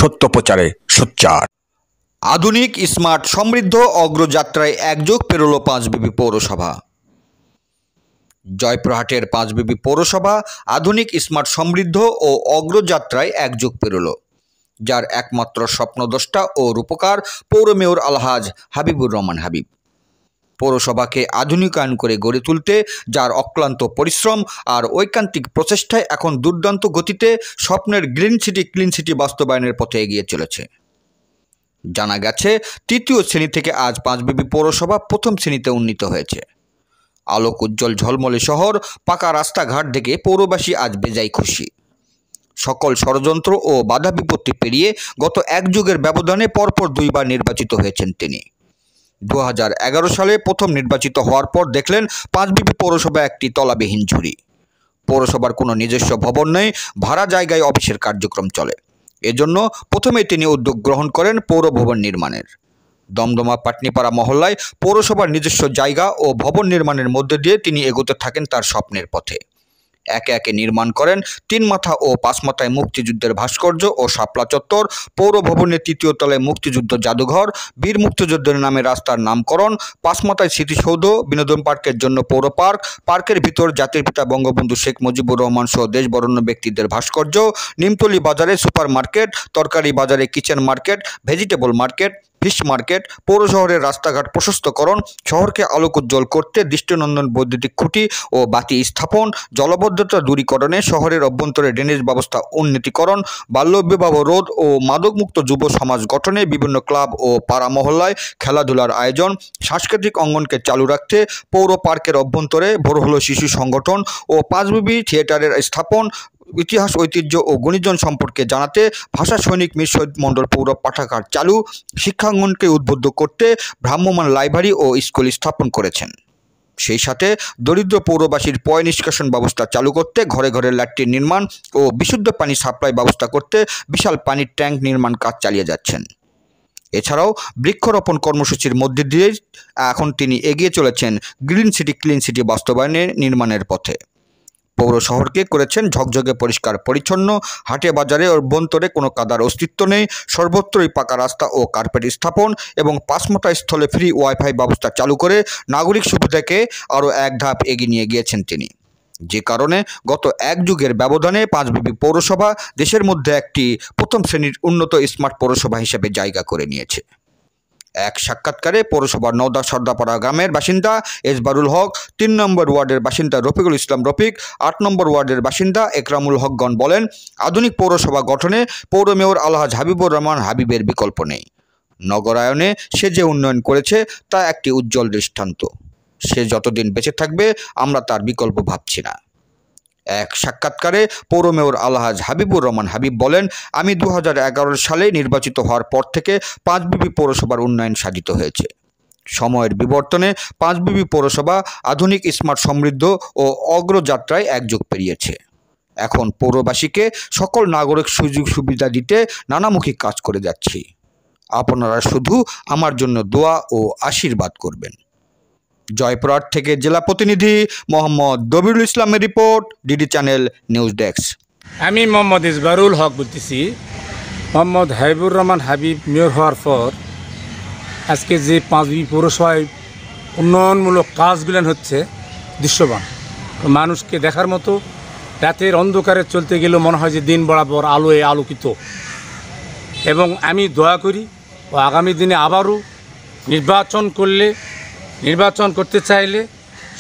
সত্য প্রচারে সোচ্চার। আধুনিক স্মার্ট সমৃদ্ধ অগ্রযাত্রায় একযোগ পেরোল পাঁচবিবি পৌরসভা। জয়পুরহাটের পাঁচবিবি পৌরসভা আধুনিক স্মার্ট সমৃদ্ধ ও অগ্রযাত্রায় একযোগ পেরোল, যার একমাত্র স্বপ্নদ্রষ্টা ও রূপকার পৌর মেয়র আলহাজ হাবিবুর রহমান হাবিব। পৌরসভাকে আধুনিকায়ন করে গড়ে তুলতে যার অক্লান্ত পরিশ্রম আর ঐকান্তিক প্রচেষ্টায় এখন দুর্দান্ত গতিতে স্বপ্নের গ্রিন সিটি ক্লিন সিটি বাস্তবায়নের পথে এগিয়ে চলেছে। জানা গেছে, তৃতীয় শ্রেণী থেকে আজ পাঁচবিবি পৌরসভা প্রথম শ্রেণীতে উন্নীত হয়েছে। আলোক উজ্জ্বল ঝলমলে শহর, পাকা রাস্তাঘাট দেখে পৌরবাসী আজ বেজায় খুশি। সকল ষড়যন্ত্র ও বাধা বিপত্তি পেরিয়ে গত এক যুগের ব্যবধানে পরপর দুইবার নির্বাচিত হয়েছেন তিনি। 2011 সালে প্রথম নির্বাচিত হওয়ার পর দেখলেন পাঁচবিবি পৌরসভা একটি তলাবিহীন ঝুড়ি। পৌরসভার কোনো নিজস্ব ভবন নেই, ভাড়া জায়গায় অফিসের কার্যক্রম চলে। এজন্য প্রথমে তিনি উদ্যোগ গ্রহণ করেন পৌর ভবন নির্মাণের। দমদমা পাটনিপাড়া মহল্লায় পৌরসভার নিজস্ব জায়গা ও ভবন নির্মাণের মধ্যে দিয়ে তিনি এগোতে থাকেন তার স্বপ্নের পথে। একে একে নির্মাণ করেন 3 মাথা ও 5 মাথায় মুক্তিযুদ্ধের ভাস্কর্য ও শাপলা চত্বর, পৌর ভবনের 3য় তলায় মুক্তিযুদ্ধ জাদুঘর, বীর মুক্তিযোদ্ধার নামে রাস্তার নামকরণ, 5 মাথায় স্মৃতিসৌধ, বিনোদন পার্কের জন্য পৌর পার্ক, পার্কের ভিতর জাতির পিতা বঙ্গবন্ধু শেখ মুজিবুর রহমান সহ দেশ বরেণ্য ব্যক্তিদের ভাস্কর্য, নিমতলী বাজারে সুপার মার্কেট, তরকারি বাজারে kitchen market, vegetable market, fish market, পৌর শহরের রাস্তাঘাট প্রশস্তকরণ, শহরকে আলোক উজ্জ্বল করতে দৃষ্টিনন্দন বৈদ্যুতিক খুঁটি ও বাতি স্থাপন, জলবদ্ধতা দূরীকরণে শহরের অভ্যন্তরে ড্রেনেজ ব্যবস্থা উন্নতিকরণ, বাল্যবিবাহ রোধ ও মাদকমুক্ত যুব সমাজ গঠনে বিভিন্ন ক্লাব ও পাড়া মহল্লায় খেলাধুলার আয়োজন, সাংস্কৃতিক অঙ্গনকে চালু রাখতে পৌর পার্কের অভ্যন্তরে ভোর হলো শিশু সংগঠন ও পাঁচবিবি থিয়েটারের স্থাপন, ইতিহাস ঐতিহ্য ও গুণীজন সম্পর্কে জানাতে ভাষা সৈনিক মীর শহীদ মণ্ডল পৌর পাঠাগার চালু, শিক্ষাঙ্গনকে উদ্বুদ্ধ করতে ভ্রাম্যমাণ লাইব্রেরি ও স্কুল স্থাপন করেছেন। সেই সাথে দরিদ্র পৌরবাসীর পয় নিষ্কাশন ব্যবস্থা চালু করতে ঘরে ঘরে ল্যাট্রিন নির্মাণ ও বিশুদ্ধ পানি সাপ্লাই ব্যবস্থা করতে বিশাল পানির ট্যাঙ্ক নির্মাণ কাজ চালিয়ে যাচ্ছেন। এছাড়াও বৃক্ষরোপণ কর্মসূচির মধ্যে দিয়ে এখন তিনি এগিয়ে চলেছেন গ্রিন সিটি ক্লিন সিটি বাস্তবায়নের নির্মাণের পথে। পৌর শহরকে করেছেন ঝকঝকে পরিষ্কার পরিচ্ছন্ন, হাটে বাজারে অভ্যন্তরে কোনো কাদার অস্তিত্ব নেই, সর্বত্রই পাকা রাস্তা ও কার্পেট স্থাপন এবং 5 মাথা স্থলে ফ্রি ওয়াইফাই ব্যবস্থা চালু করে নাগরিক সুবিধাকে আরও এক ধাপ এগিয়ে নিয়ে গিয়েছেন তিনি। যে কারণে গত এক যুগের ব্যবধানে পাঁচবিবি পৌরসভা দেশের মধ্যে একটি প্রথম শ্রেণীর উন্নত স্মার্ট পৌরসভা হিসেবে জায়গা করে নিয়েছে। এক সাক্ষাৎকারে পৌরসভার নওদা সর্দাপাড়া গ্রামের বাসিন্দা এজবারুল হক, 3 নম্বর ওয়ার্ডের বাসিন্দা রফিকুল ইসলাম রফিক, 8 নম্বর ওয়ার্ডের বাসিন্দা একরামুল হকগণ বলেন, আধুনিক পৌরসভা গঠনে পৌর মেয়র আলহাজ হাবিবুর রহমান হাবিবের বিকল্প নেই। নগরায়নে সে যে উন্নয়ন করেছে তা একটি উজ্জ্বল দৃষ্টান্ত। সে যতদিন বেঁচে থাকবে আমরা তার বিকল্প ভাবছি না। এক সাক্ষাৎকারে পৌর মেয়র আলহাজ হাবিবুর রহমান হাবিব বলেন, আমি 2011 সালে নির্বাচিত হওয়ার পর থেকে পাঁচবিবি পৌরসভার উন্নয়ন সাধিত হয়েছে। সময়ের বিবর্তনে পাঁচবিবি পৌরসভা আধুনিক স্মার্ট সমৃদ্ধ ও অগ্রযাত্রায় একযোগ পেরিয়েছে। এখন পৌরবাসীকে সকল নাগরিক সুযোগ সুবিধা দিতে নানামুখী কাজ করে যাচ্ছি। আপনারা শুধু আমার জন্য দোয়া ও আশীর্বাদ করবেন। জয়পুরহাট থেকে জেলা প্রতিনিধি মোহাম্মদ দবিরুল ইসলামের report, DD channel news desk. আমি মোহাম্মদ এজবারুল হক বলতেছি। মোহাম্মদ হাবিবুর রহমান হাবিব মেয়র হওয়ার পর আজকে যে পাঁচবিবি পৌরসভায় উন্নয়নমূলক কাজগুলো হচ্ছে দৃশ্যমান, মানুষকে দেখার মতো। রাতের অন্ধকারে চলতে গেলেও মনে হয় যে দিন বরাবর আলোয় আলোকিত। এবং আমি দোয়া করি ও আগামী দিনে আবারও নির্বাচন করতে চাইলে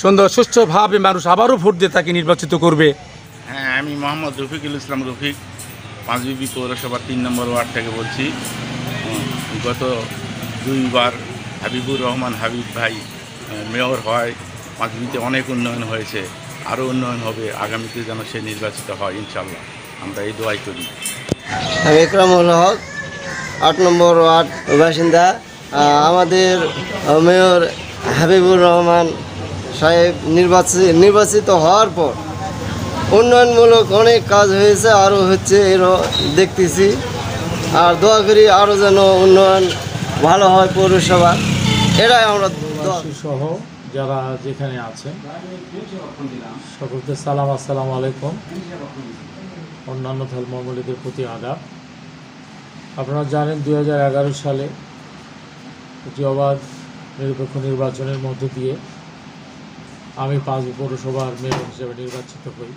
সুন্দর সুষ্ঠুভাবে মানুষ আবারও ভোট দিয়ে তাকে নির্বাচিত করবে। হ্যাঁ, আমি মোহাম্মদ রফিকুল ইসলাম রফিক, পাঁচবিবি পৌরসভার 3 নম্বর ওয়ার্ড থেকে বলছি। গত 2বার হাবিবুর রহমান হাবিব ভাই মেয়র হয়, পাঁচবিবিতে অনেক উন্নয়ন হয়েছে, আরও উন্নয়ন হবে। আগামীতে যেন সে নির্বাচিত হয় ইনশাল্লাহ, আমরা এই দোয়াই করি। আমি একরামুল হক, 8 নম্বর ওয়ার্ড বাসিন্দা। আমাদের মেয়র হাবিবুর রহমান সাহেব নির্বাচিত হওয়ার পর উন্নয়নমূলক অনেক কাজ হয়েছে, আরও হচ্ছে, এরও দেখতেছি। আর দোয়া করি আরও যেন উন্নয়ন ভালো হয় পৌরসভা, এটাই আমরা সহ যারা যেখানে আছেন সকলকে সালাম, আসসালামু আলাইকুম। অন্যান্য ধর্মাবলম্বীদের প্রতি আদাব। আপনারা জানেন 2011 সালে একটি অবাধ নিরপেক্ষ নির্বাচনের মধ্য দিয়ে আমি 5 পৌরসভার মেয়র হিসেবে নির্বাচিত হই।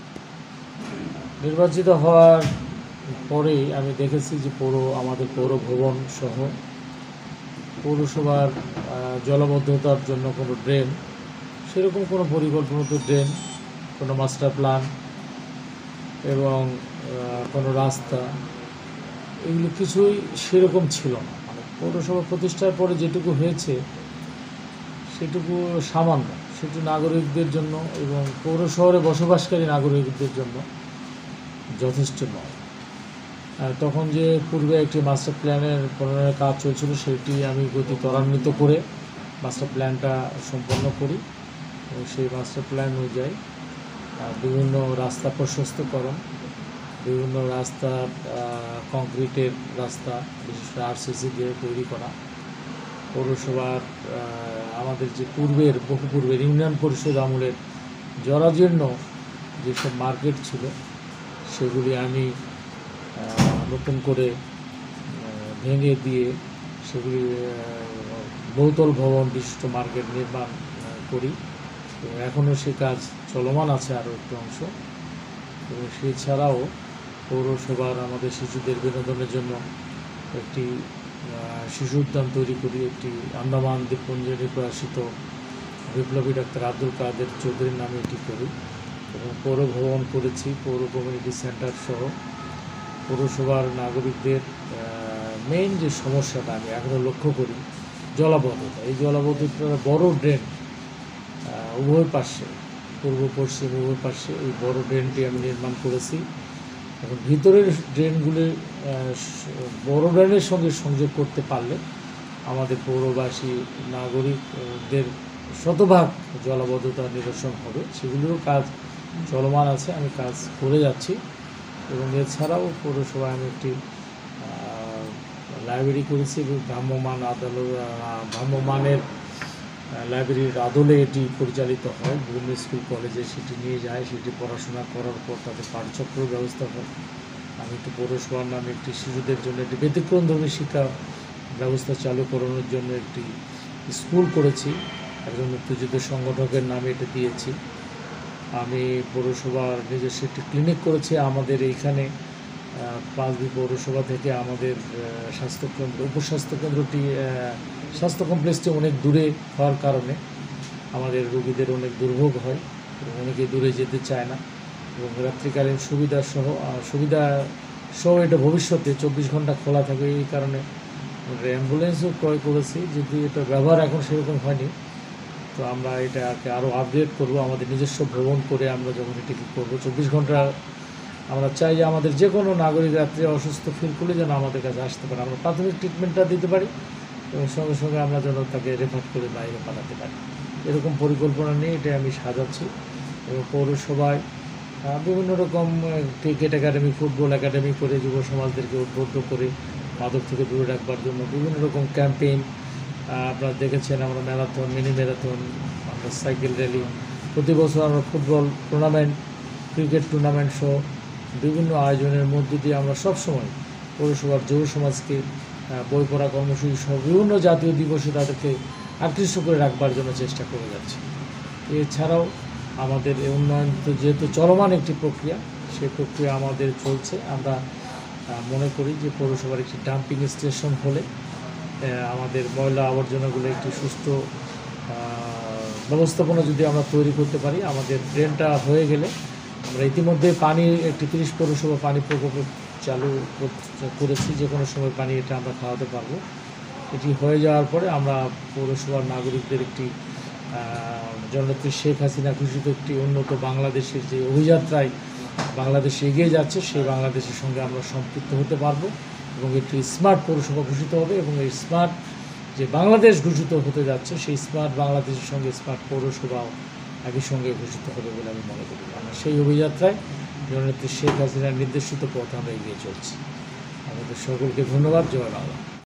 নির্বাচিত হওয়ার পরেই আমি দেখেছি যে আমাদের পৌর ভবন সহ পৌরসভার জলাবদ্ধতার জন্য কোনো ড্রেন, সেরকম কোনো পরিকল্পিত ড্রেন, কোনো মাস্টার প্ল্যান এবং কোনো রাস্তা, এগুলো কিছুই সেরকম ছিল না। মানে পৌরসভা প্রতিষ্ঠার পরে যেটুকু হয়েছে সেটুকু সামান্য, সেটু নাগরিকদের জন্য এবং পৌর শহরে বসবাসকারী নাগরিকদের জন্য যথেষ্ট নয়। তখন যে পূর্বে একটি মাস্টার প্ল্যানের প্রণয়নের কাজ চলছিল, সেটি আমি গতি ত্বরান্বিত করে মাস্টার প্ল্যানটা সম্পন্ন করি এবং সেই মাস্টার প্ল্যান অনুযায়ী বিভিন্ন রাস্তা প্রশস্তকরণ, বিভিন্ন রাস্তা কংক্রিটের রাস্তা, বিশেষ করে RCC দিয়ে তৈরি করা, পৌরসভার আমাদের যে বহু পূর্বের ইউনিয়ন পরিষদ আমলের জরাজীর্ণ যেসব মার্কেট ছিল সেগুলি আমি নতুন করে ভেঙে দিয়ে সেগুলি বহুতল ভবন বিশিষ্ট মার্কেট নির্মাণ করি এবং এখনও সে কাজ চলমান আছে আরও একটু অংশ। এবং সেছাড়াও পৌরসভার আমাদের শিশুদের বিনোদনের জন্য একটি শিশু উদ্যান তৈরি করি, একটি আন্দামান দ্বীপপুঞ্জে প্রকাশিত বিপ্লবী ডাক্তার আব্দুল কাদের চৌধুরীর নামে এটি করি এবং পৌর ভবন করেছি, পৌর কমিউনিটি সেন্টার সহ। পৌরসভার নাগরিকদের মেইন যে সমস্যাটা আমি এখনও লক্ষ্য করি, জলাবদ্ধতা। এই জলাবদ্ধতার বড় ড্রেন উভয় পাশে, পূর্ব পশ্চিম উভয় পাশে এই বড় ড্রেনটি আমি নির্মাণ করেছি। এখন ভিতরের ড্রেনগুলি বড় ড্রেনের সঙ্গে সংযোগ করতে পারলে আমাদের পৌরবাসী নাগরিকদের শতভাগ জলাবদ্ধতা নিরসন হবে। সেগুলিরও কাজ চলমান আছে, আমি কাজ করে যাচ্ছি। এবং এছাড়াও পৌরসভায় আমি একটি লাইব্রেরি করেছি, ভ্রাম্যমানের লাইব্রেরির আদলে এটি পরিচালিত হয়। বিভিন্ন স্কুল কলেজে সেটি নিয়ে যায়, সেটি পড়াশোনা করার পর তাদের পাঠচক্র ব্যবস্থা হয়। আমি একটি পৌরসভার নামে একটি শিশুদের জন্য একটি ব্যতিক্রমধর্মী শিক্ষা ব্যবস্থা চালু করানোর জন্য একটি স্কুল করেছি, একজন মুক্তিযুদ্ধ সংগঠকের নামে এটা দিয়েছি। আমি পৌরসভার নিজস্ব একটি ক্লিনিক করেছি। আমাদের এইখানে 5 পৌরসভা থেকে আমাদের স্বাস্থ্যকেন্দ্র, উপস্বাস্থ্যকেন্দ্রটি, স্বাস্থ্য কমপ্লেক্সটি অনেক দূরে হওয়ার কারণে আমাদের রোগীদের অনেক দুর্ভোগ হয় এবং অনেকে দূরে যেতে চায় না। এবং রাত্রিকালীন সুবিধা সহ এটা ভবিষ্যতে 24 ঘন্টা খোলা থাকে। এই কারণে অ্যাম্বুলেন্সও ক্রয় করেছি, যদি এটা ব্যবহার এখন সেরকম হয়নি। তো আমরা এটাকে আরও আপগ্রেড করব, আমাদের নিজস্ব ভ্রমণ করে আমরা যখন এটাকে করবো 24 ঘন্টা আমরা চাই যে আমাদের যে কোনো নাগরিক রাত্রে অসুস্থ ফিল করলে যেন আমাদের কাছে আসতে পারে, আমরা প্রাথমিক ট্রিটমেন্টটা দিতে পারি এবং সঙ্গে সঙ্গে আমরা যেন তাকে রেফার করে বাইরে পাঠাতে পারি। এরকম পরিকল্পনা নিয়ে এটা আমি সাজাচ্ছি। এবং পৌরসভায় বিভিন্ন রকম ক্রিকেট একাডেমি, ফুটবল একাডেমি করে যুব সমাজদেরকে উদ্বুদ্ধ করে মাদক থেকে দূরে রাখবার জন্য বিভিন্ন রকম ক্যাম্পেইন আপনারা দেখেছেন। আমরা ম্যারাথন, মিনি ম্যারাথন, আমরা সাইকেল র্যালি, প্রতি বছর আমরা ফুটবল টুর্নামেন্ট, ক্রিকেট টুর্নামেন্ট সহ বিভিন্ন আয়োজনের মধ্য দিয়ে আমরা সবসময় পৌরসভার যুব সমাজকে বই পড়া কর্মসূচি সহ বিভিন্ন জাতীয় দিবসে তাদেরকে আকৃষ্ট করে রাখবার জন্য চেষ্টা করে যাচ্ছি। এছাড়াও আমাদের উন্নয়ন তো যেহেতু চলমান একটি প্রক্রিয়া, সেই প্রক্রিয়া আমাদের চলছে। আমরা মনে করি যে পৌরসভার একটি ডাম্পিং স্টেশন হলে আমাদের ময়লা আবর্জনাগুলো একটি সুস্থ ব্যবস্থাপনা যদি আমরা তৈরি করতে পারি, আমাদের ড্রেনটা হয়ে গেলে আমরা ইতিমধ্যে পানির একটি 30 পৌরসভা পানি প্রকল্প চালু করেছি, যে কোনো সময় পানি এটা আমরা খাওয়াতে পারবো। এটি হয়ে যাওয়ার পরে আমরা পৌরসভার নাগরিকদের একটি জননেত্রী শেখ হাসিনা ঘোষিত একটি উন্নত বাংলাদেশের যে অভিযাত্রায় বাংলাদেশ এগিয়ে যাচ্ছে, সেই বাংলাদেশের সঙ্গে আমরা সম্পৃক্ত হতে পারবো এবং একটি স্মার্ট পৌরসভা ঘোষিত হবে। এবং এই স্মার্ট যে বাংলাদেশ ঘোষিত হতে যাচ্ছে, সেই স্মার্ট বাংলাদেশের সঙ্গে স্মার্ট পৌরসভাও একই সঙ্গে ঘোষিত হবে বলে আমি মনে করি। আমরা সেই অভিযাত্রায় জননেত্রী শেখ হাসিনার নির্দেশিত পথ আমরা এগিয়ে চলছি। আমাদের সকলকে ধন্যবাদ। জয় বাংলা।